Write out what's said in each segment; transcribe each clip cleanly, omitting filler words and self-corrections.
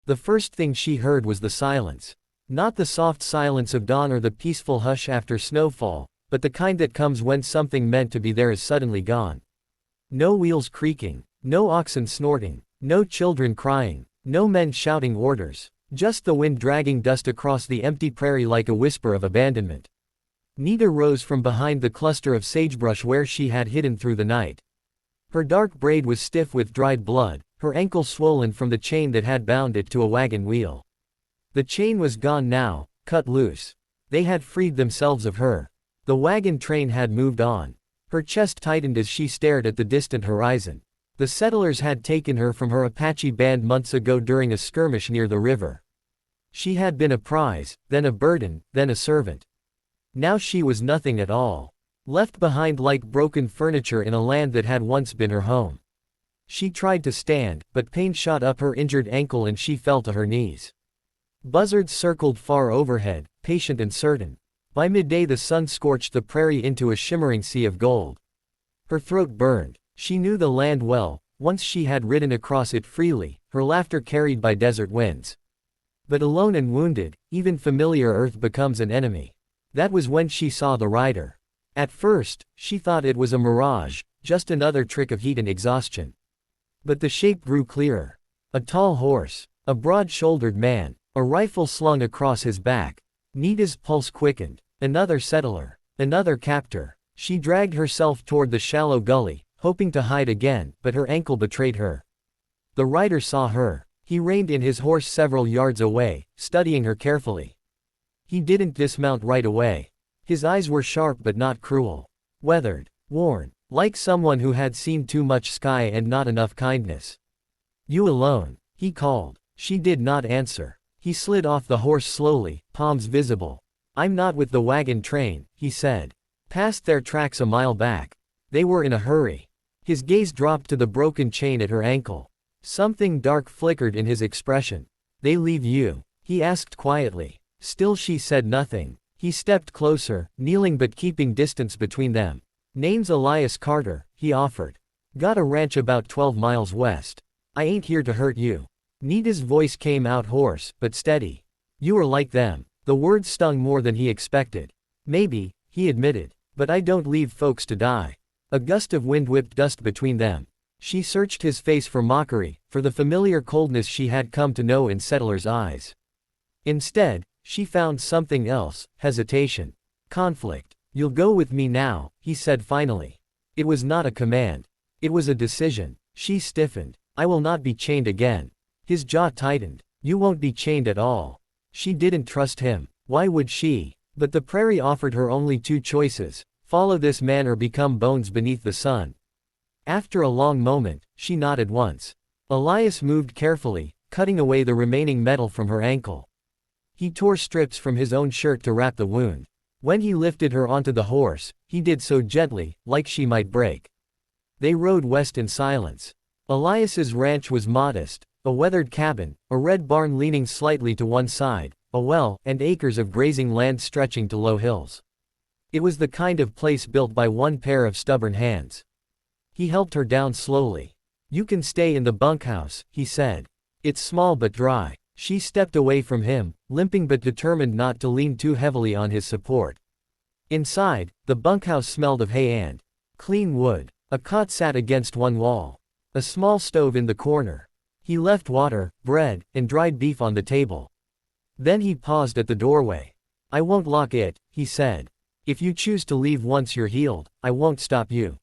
The first thing she heard was the silence. Not the soft silence of dawn or the peaceful hush after snowfall, but the kind that comes when something meant to be there is suddenly gone. No wheels creaking, no oxen snorting, no children crying, no men shouting orders, just the wind dragging dust across the empty prairie like a whisper of abandonment. Nita rose from behind the cluster of sagebrush where she had hidden through the night. Her dark braid was stiff with dried blood, her ankle swollen from the chain that had bound it to a wagon wheel. The chain was gone now, cut loose. They had freed themselves of her. The wagon train had moved on. Her chest tightened as she stared at the distant horizon. The settlers had taken her from her Apache band months ago during a skirmish near the river. She had been a prize, then a burden, then a servant. Now she was nothing at all. Left behind like broken furniture in a land that had once been her home. She tried to stand, but pain shot up her injured ankle and she fell to her knees. Buzzards circled far overhead, patient and certain. By midday the sun scorched the prairie into a shimmering sea of gold. Her throat burned. She knew the land well, once she had ridden across it freely, her laughter carried by desert winds. But alone and wounded, even familiar earth becomes an enemy. That was when she saw the rider. At first, she thought it was a mirage, just another trick of heat and exhaustion. But the shape grew clearer. A tall horse, a broad-shouldered man, a rifle slung across his back. Nita's pulse quickened. Another settler, another captor. She dragged herself toward the shallow gully, hoping to hide again, but her ankle betrayed her. The rider saw her. He reined in his horse several yards away, studying her carefully. He didn't dismount right away. His eyes were sharp but not cruel. Weathered, worn, like someone who had seen too much sky and not enough kindness. "You alone?" he called. She did not answer. He slid off the horse slowly, palms visible. "I'm not with the wagon train," he said. "Passed their tracks a mile back. They were in a hurry." His gaze dropped to the broken chain at her ankle. Something dark flickered in his expression. "They leave you?" he asked quietly. Still she said nothing. He stepped closer, kneeling but keeping distance between them. "Name's Elias Carter," he offered. "Got a ranch about 12 miles west. I ain't here to hurt you." Nita's voice came out hoarse, but steady. "You are like them." The words stung more than he expected. "Maybe," he admitted. "But I don't leave folks to die." A gust of wind whipped dust between them. She searched his face for mockery, for the familiar coldness she had come to know in settlers' eyes. Instead, she found something else: hesitation. Conflict. "You'll go with me now," he said finally. It was not a command. It was a decision. She stiffened. "I will not be chained again." His jaw tightened. "You won't be chained at all." She didn't trust him. Why would she? But the prairie offered her only two choices: follow this man or become bones beneath the sun. After a long moment, she nodded once. Elias moved carefully, cutting away the remaining metal from her ankle. He tore strips from his own shirt to wrap the wound. When he lifted her onto the horse, he did so gently, like she might break. They rode west in silence. Elias's ranch was modest: a weathered cabin, a red barn leaning slightly to one side, a well, and acres of grazing land stretching to low hills. It was the kind of place built by one pair of stubborn hands. He helped her down slowly. "You can stay in the bunkhouse," he said. "It's small but dry." She stepped away from him, limping but determined not to lean too heavily on his support. Inside, the bunkhouse smelled of hay and clean wood. A cot sat against one wall. A small stove in the corner. He left water, bread, and dried beef on the table. Then he paused at the doorway. "I won't lock it," he said. "If you choose to leave once you're healed, I won't stop you."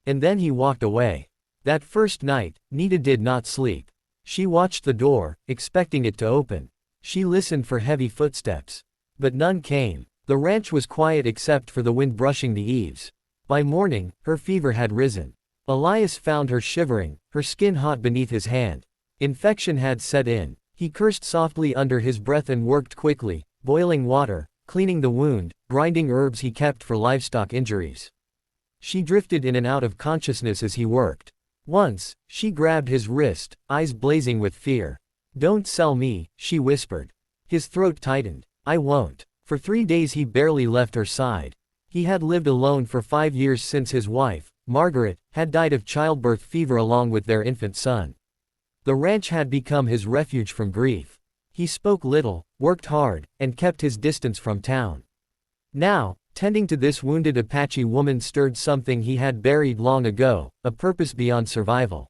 And then he walked away. That first night, Nita did not sleep. She watched the door, expecting it to open. She listened for heavy footsteps. But none came. The ranch was quiet except for the wind brushing the eaves. By morning, her fever had risen. Elias found her shivering, her skin hot beneath his hand. Infection had set in. He cursed softly under his breath and worked quickly, boiling water, cleaning the wound, grinding herbs he kept for livestock injuries. She drifted in and out of consciousness as he worked. Once, she grabbed his wrist, eyes blazing with fear. "Don't sell me," she whispered. His throat tightened. "I won't." For 3 days he barely left her side. He had lived alone for 5 years since his wife, Margaret, had died of childbirth fever along with their infant son. The ranch had become his refuge from grief. He spoke little, worked hard, and kept his distance from town. Now, tending to this wounded Apache woman stirred something he had buried long ago, a purpose beyond survival.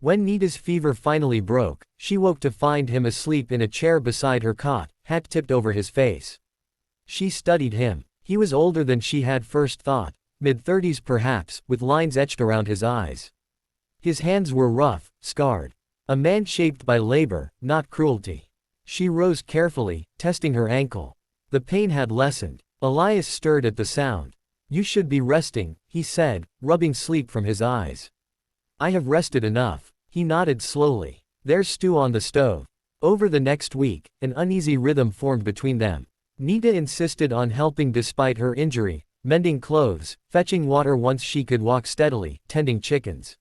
When Nita's fever finally broke, she woke to find him asleep in a chair beside her cot, hat tipped over his face. She studied him. He was older than she had first thought, mid-30s perhaps, with lines etched around his eyes. His hands were rough, scarred. A man shaped by labor, not cruelty. She rose carefully, testing her ankle. The pain had lessened. Elias stirred at the sound. "You should be resting," he said, rubbing sleep from his eyes. "I have rested enough." He nodded slowly. "There's stew on the stove." Over the next week, an uneasy rhythm formed between them. Nita insisted on helping despite her injury, mending clothes, fetching water once she could walk steadily, tending chickens.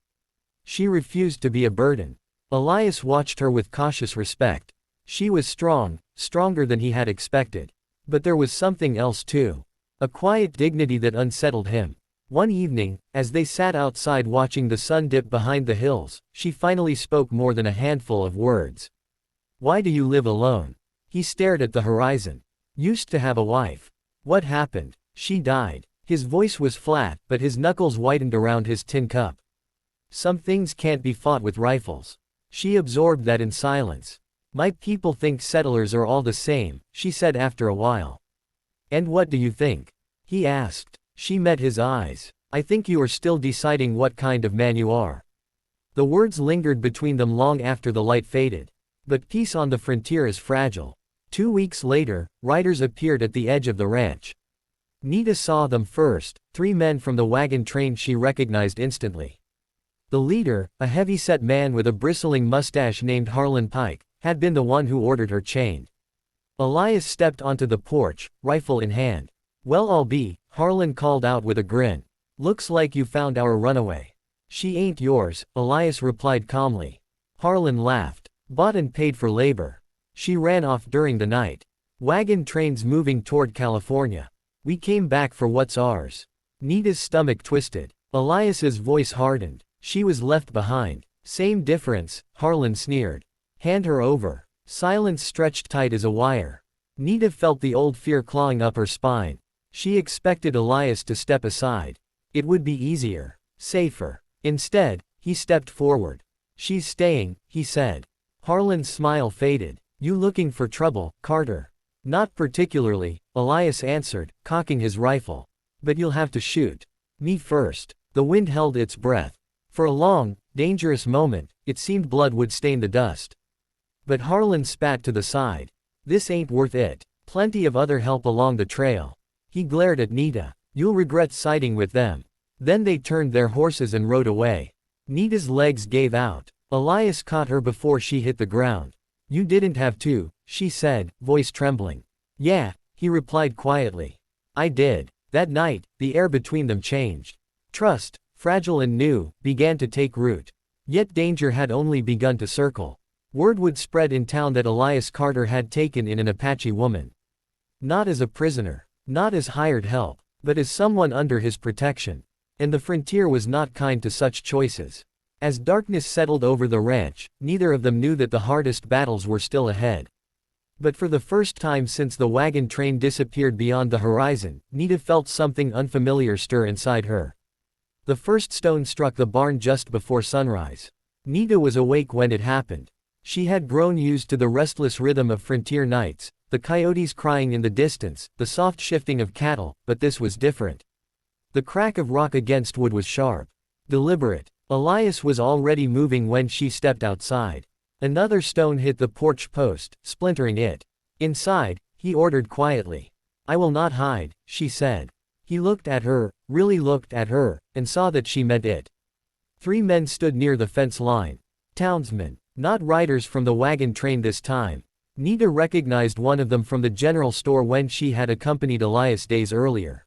She refused to be a burden. Elias watched her with cautious respect. She was strong, stronger than he had expected. But there was something else too. A quiet dignity that unsettled him. One evening, as they sat outside watching the sun dip behind the hills, she finally spoke more than a handful of words. "Why do you live alone?" He stared at the horizon. "Used to have a wife." "What happened?" "She died." His voice was flat, but his knuckles whitened around his tin cup. "Some things can't be fought with rifles." She absorbed that in silence. "My people think settlers are all the same," she said after a while. "And what do you think?" he asked. She met his eyes. "I think you are still deciding what kind of man you are." The words lingered between them long after the light faded. But peace on the frontier is fragile. 2 weeks later, riders appeared at the edge of the ranch. Nita saw them first, 3 men from the wagon train she recognized instantly. The leader, a heavy-set man with a bristling mustache named Harlan Pike, had been the one who ordered her chained. Elias stepped onto the porch, rifle in hand. "Well, I'll be," Harlan called out with a grin. "Looks like you found our runaway." "She ain't yours," Elias replied calmly. Harlan laughed. "Bought and paid for labor. She ran off during the night. Wagon trains moving toward California. We came back for what's ours." Nita's stomach twisted. Elias's voice hardened. "She was left behind." "Same difference," Harlan sneered. "Hand her over." Silence stretched tight as a wire. Nita felt the old fear clawing up her spine. She expected Elias to step aside. It would be easier. Safer. Instead, he stepped forward. "She's staying," he said. Harlan's smile faded. "You looking for trouble, Carter?" "Not particularly," Elias answered, cocking his rifle. "But you'll have to shoot. Me first." The wind held its breath. For a long, dangerous moment, it seemed blood would stain the dust. But Harlan spat to the side. "This ain't worth it. Plenty of other help along the trail." He glared at Nita. "You'll regret siding with them." Then they turned their horses and rode away. Nita's legs gave out. Elias caught her before she hit the ground. "You didn't have to," she said, voice trembling. "Yeah," he replied quietly. "I did." That night, the air between them changed. Trust, fragile and new, began to take root. Yet danger had only begun to circle. Word would spread in town that Elias Carter had taken in an Apache woman. Not as a prisoner. Not as hired help. But as someone under his protection. And the frontier was not kind to such choices. As darkness settled over the ranch, neither of them knew that the hardest battles were still ahead. But for the first time since the wagon train disappeared beyond the horizon, Nita felt something unfamiliar stir inside her. The first stone struck the barn just before sunrise. Nita was awake when it happened. She had grown used to the restless rhythm of frontier nights, the coyotes crying in the distance, the soft shifting of cattle, but this was different. The crack of rock against wood was sharp. Deliberate. Elias was already moving when she stepped outside. Another stone hit the porch post, splintering it. Inside, he ordered quietly. "I will not hide," she said. He looked at her, really looked at her, and saw that she meant it. 3 men stood near the fence line. Townsmen. Not riders from the wagon train this time. Nita recognized one of them from the general store when she had accompanied Elias days earlier.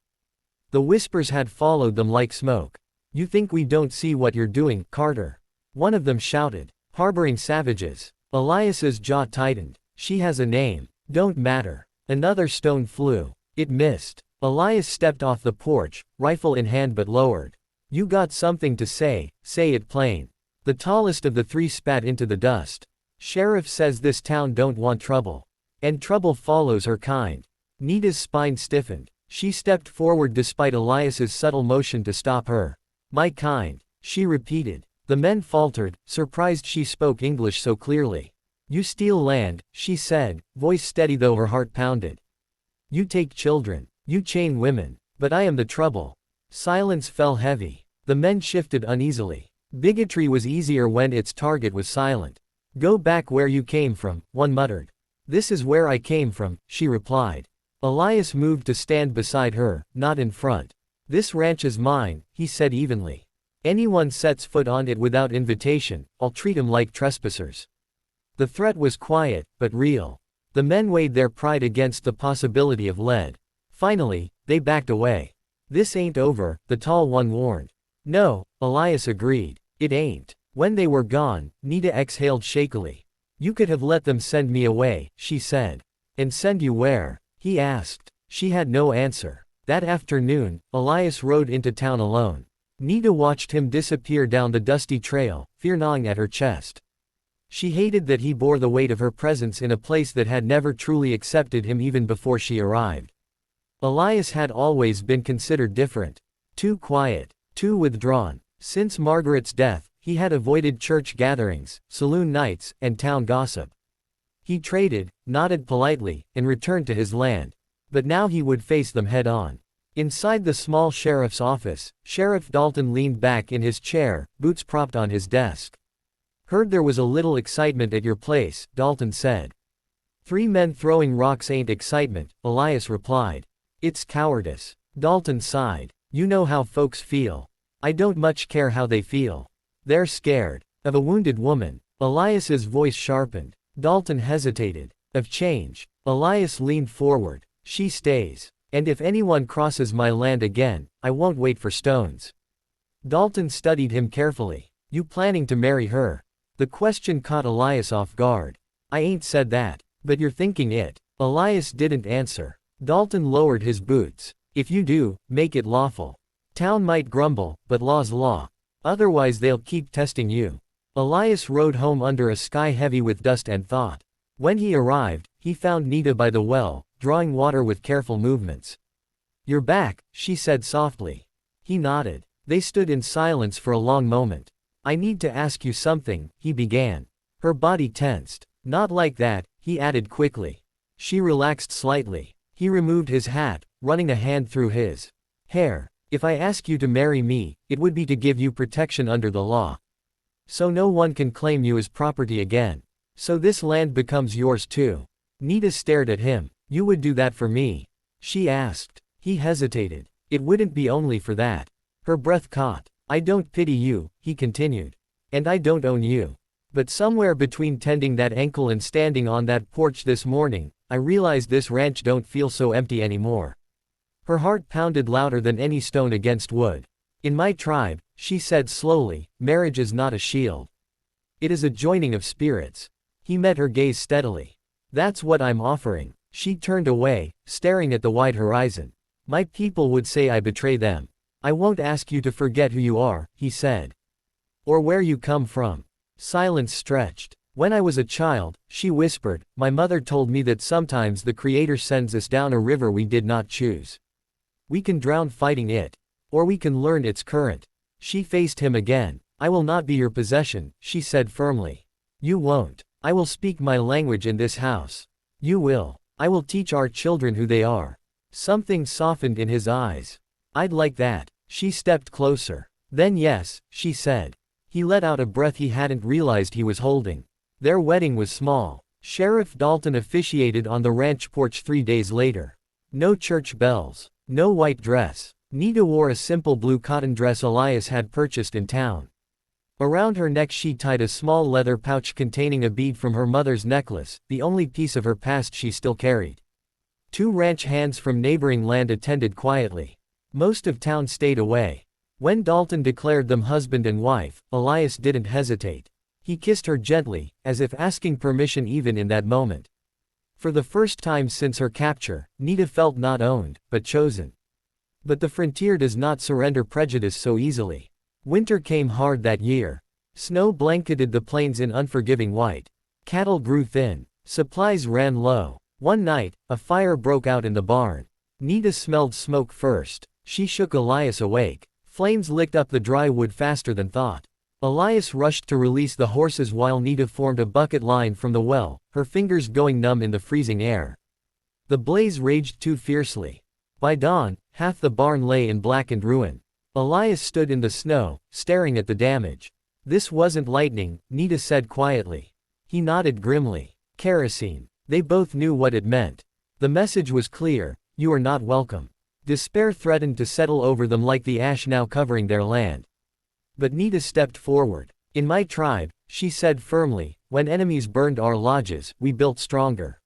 The whispers had followed them like smoke. "You think we don't see what you're doing, Carter?" one of them shouted. "Harboring savages." Elias's jaw tightened. "She has a name. Don't matter." Another stone flew. It missed. Elias stepped off the porch, rifle in hand but lowered. "You got something to say it plain." The tallest of the three spat into the dust. Sheriff says this town don't want trouble. And trouble follows her kind. Nita's spine stiffened. She stepped forward despite Elias's subtle motion to stop her. My kind, she repeated. The men faltered, surprised she spoke English so clearly. You steal land, she said, voice steady though her heart pounded. You take children. You chain women. But I am the trouble. Silence fell heavy. The men shifted uneasily. Bigotry was easier when its target was silent. Go back where you came from, one muttered. This is where I came from, she replied. Elias moved to stand beside her, not in front. This ranch is mine, he said evenly. Anyone sets foot on it without invitation, I'll treat 'em like trespassers. The threat was quiet, but real. The men weighed their pride against the possibility of lead. Finally, they backed away. This ain't over, the tall one warned. No, Elias agreed. It ain't. When they were gone, Nita exhaled shakily. You could have let them send me away, she said. And send you where? He asked. She had no answer. That afternoon, Elias rode into town alone. Nita watched him disappear down the dusty trail, fear gnawing at her chest. She hated that he bore the weight of her presence in a place that had never truly accepted him even before she arrived. Elias had always been considered different. Too quiet, too withdrawn. Since Margaret's death, he had avoided church gatherings, saloon nights, and town gossip. He traded, nodded politely, and returned to his land. But now he would face them head-on. Inside the small sheriff's office, Sheriff Dalton leaned back in his chair, boots propped on his desk. Heard there was a little excitement at your place, Dalton said. 3 men throwing rocks ain't excitement, Elias replied. It's cowardice. Dalton sighed. You know how folks feel. I don't much care how they feel. They're scared. Of a wounded woman. Elias's voice sharpened. Dalton hesitated. Of change. Elias leaned forward. She stays. And if anyone crosses my land again, I won't wait for stones. Dalton studied him carefully. You planning to marry her? The question caught Elias off guard. I ain't said that. But you're thinking it. Elias didn't answer. Dalton lowered his boots. If you do, make it lawful. Town might grumble, but law's law. Otherwise they'll keep testing you. Elias rode home under a sky heavy with dust and thought. When he arrived, he found Nita by the well, drawing water with careful movements. You're back, she said softly. He nodded. They stood in silence for a long moment. I need to ask you something, he began. Her body tensed. Not like that, he added quickly. She relaxed slightly. He removed his hat, running a hand through his hair. If I ask you to marry me, it would be to give you protection under the law. So no one can claim you as property again. So this land becomes yours too. Nita stared at him. You would do that for me? She asked. He hesitated. It wouldn't be only for that. Her breath caught. I don't pity you, he continued. And I don't own you. But somewhere between tending that ankle and standing on that porch this morning, I realized this ranch don't feel so empty anymore. Her heart pounded louder than any stone against wood. In my tribe, she said slowly, marriage is not a shield. It is a joining of spirits. He met her gaze steadily. That's what I'm offering. She turned away, staring at the wide horizon. My people would say I betray them. I won't ask you to forget who you are, he said. Or where you come from. Silence stretched. When I was a child, she whispered, my mother told me that sometimes the Creator sends us down a river we did not choose. We can drown fighting it. Or we can learn its current. She faced him again. I will not be your possession, she said firmly. You won't. I will speak my language in this house. You will. I will teach our children who they are. Something softened in his eyes. I'd like that. She stepped closer. Then yes, she said. He let out a breath he hadn't realized he was holding. Their wedding was small. Sheriff Dalton officiated on the ranch porch 3 days later. No church bells. No white dress. Nita wore a simple blue cotton dress Elias had purchased in town. Around her neck she tied a small leather pouch containing a bead from her mother's necklace, the only piece of her past she still carried. 2 ranch hands from neighboring land attended quietly. Most of town stayed away. When Dalton declared them husband and wife, Elias didn't hesitate. He kissed her gently, as if asking permission even in that moment. For the first time since her capture, Nita felt not owned, but chosen. But the frontier does not surrender prejudice so easily. Winter came hard that year. Snow blanketed the plains in unforgiving white. Cattle grew thin. Supplies ran low. One night, a fire broke out in the barn. Nita smelled smoke first. She shook Elias awake. Flames licked up the dry wood faster than thought. Elias rushed to release the horses while Nita formed a bucket line from the well, her fingers going numb in the freezing air. The blaze raged too fiercely. By dawn, half the barn lay in blackened ruin. Elias stood in the snow, staring at the damage. This wasn't lightning, Nita said quietly. He nodded grimly. Kerosene. They both knew what it meant. The message was clear: you are not welcome. Despair threatened to settle over them like the ash now covering their land. But Nita stepped forward. In my tribe, she said firmly, when enemies burned our lodges, we built stronger.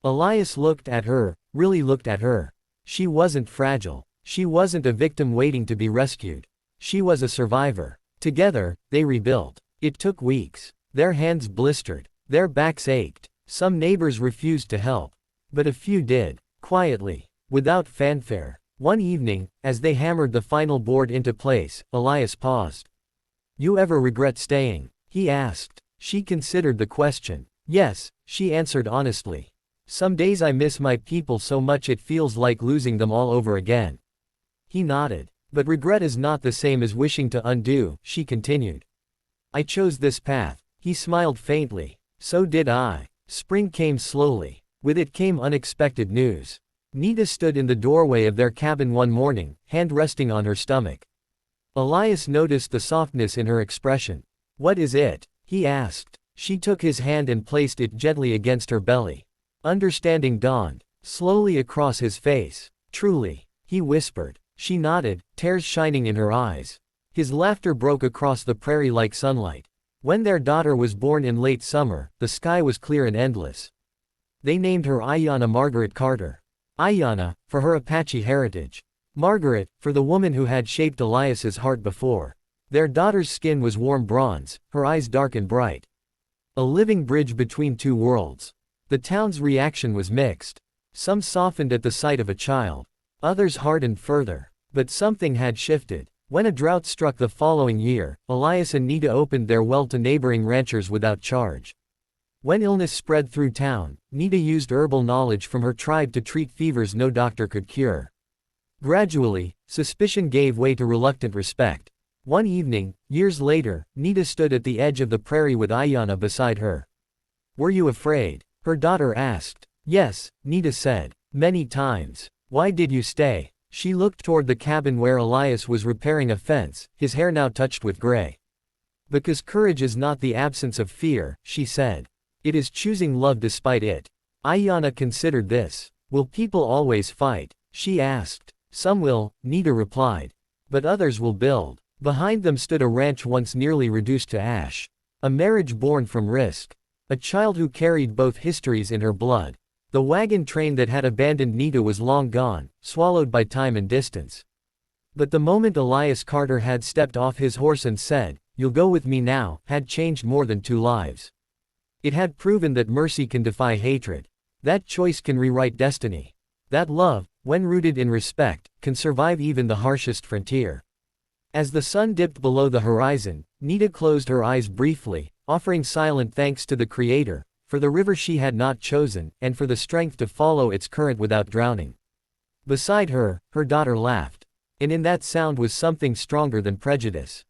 Elias looked at her, really looked at her. She wasn't fragile. She wasn't a victim waiting to be rescued. She was a survivor. Together, they rebuilt. It took weeks. Their hands blistered. Their backs ached. Some neighbors refused to help. But a few did. Quietly. Without fanfare. One evening, as they hammered the final board into place, Elias paused. You ever regret staying? He asked. She considered the question. Yes, she answered honestly. Some days I miss my people so much it feels like losing them all over again. He nodded. But regret is not the same as wishing to undo, she continued. I chose this path. He smiled faintly. So did I. Spring came slowly. With it came unexpected news. Nita stood in the doorway of their cabin one morning, hand resting on her stomach. Elias noticed the softness in her expression. What is it? He asked. She took his hand and placed it gently against her belly. Understanding dawned slowly across his face. Truly, he whispered. She nodded, tears shining in her eyes. His laughter broke across the prairie like sunlight. When their daughter was born in late summer, the sky was clear and endless. They named her Ayanna Margaret Carter. Ayanna, for her Apache heritage. Margaret, for the woman who had shaped Elias's heart before. Their daughter's skin was warm bronze, her eyes dark and bright. A living bridge between two worlds. The town's reaction was mixed. Some softened at the sight of a child. Others hardened further. But something had shifted. When a drought struck the following year, Elias and Nita opened their well to neighboring ranchers without charge. When illness spread through town, Nita used herbal knowledge from her tribe to treat fevers no doctor could cure. Gradually, suspicion gave way to reluctant respect. One evening, years later, Nita stood at the edge of the prairie with Ayanna beside her. Were you afraid? Her daughter asked. Yes, Nita said. Many times. Why did you stay? She looked toward the cabin where Elias was repairing a fence, his hair now touched with gray. Because courage is not the absence of fear, she said. It is choosing love despite it. Ayanna considered this. Will people always fight? She asked. Some will, Nita replied. But others will build. Behind them stood a ranch once nearly reduced to ash. A marriage born from risk. A child who carried both histories in her blood. The wagon train that had abandoned Nita was long gone, swallowed by time and distance. But the moment Elias Carter had stepped off his horse and said, "You'll go with me now," had changed more than two lives. It had proven that mercy can defy hatred. That choice can rewrite destiny. That love, when rooted in respect, can survive even the harshest frontier. As the sun dipped below the horizon, Nita closed her eyes briefly, offering silent thanks to the Creator, for the river she had not chosen, and for the strength to follow its current without drowning. Beside her, her daughter laughed. And in that sound was something stronger than prejudice.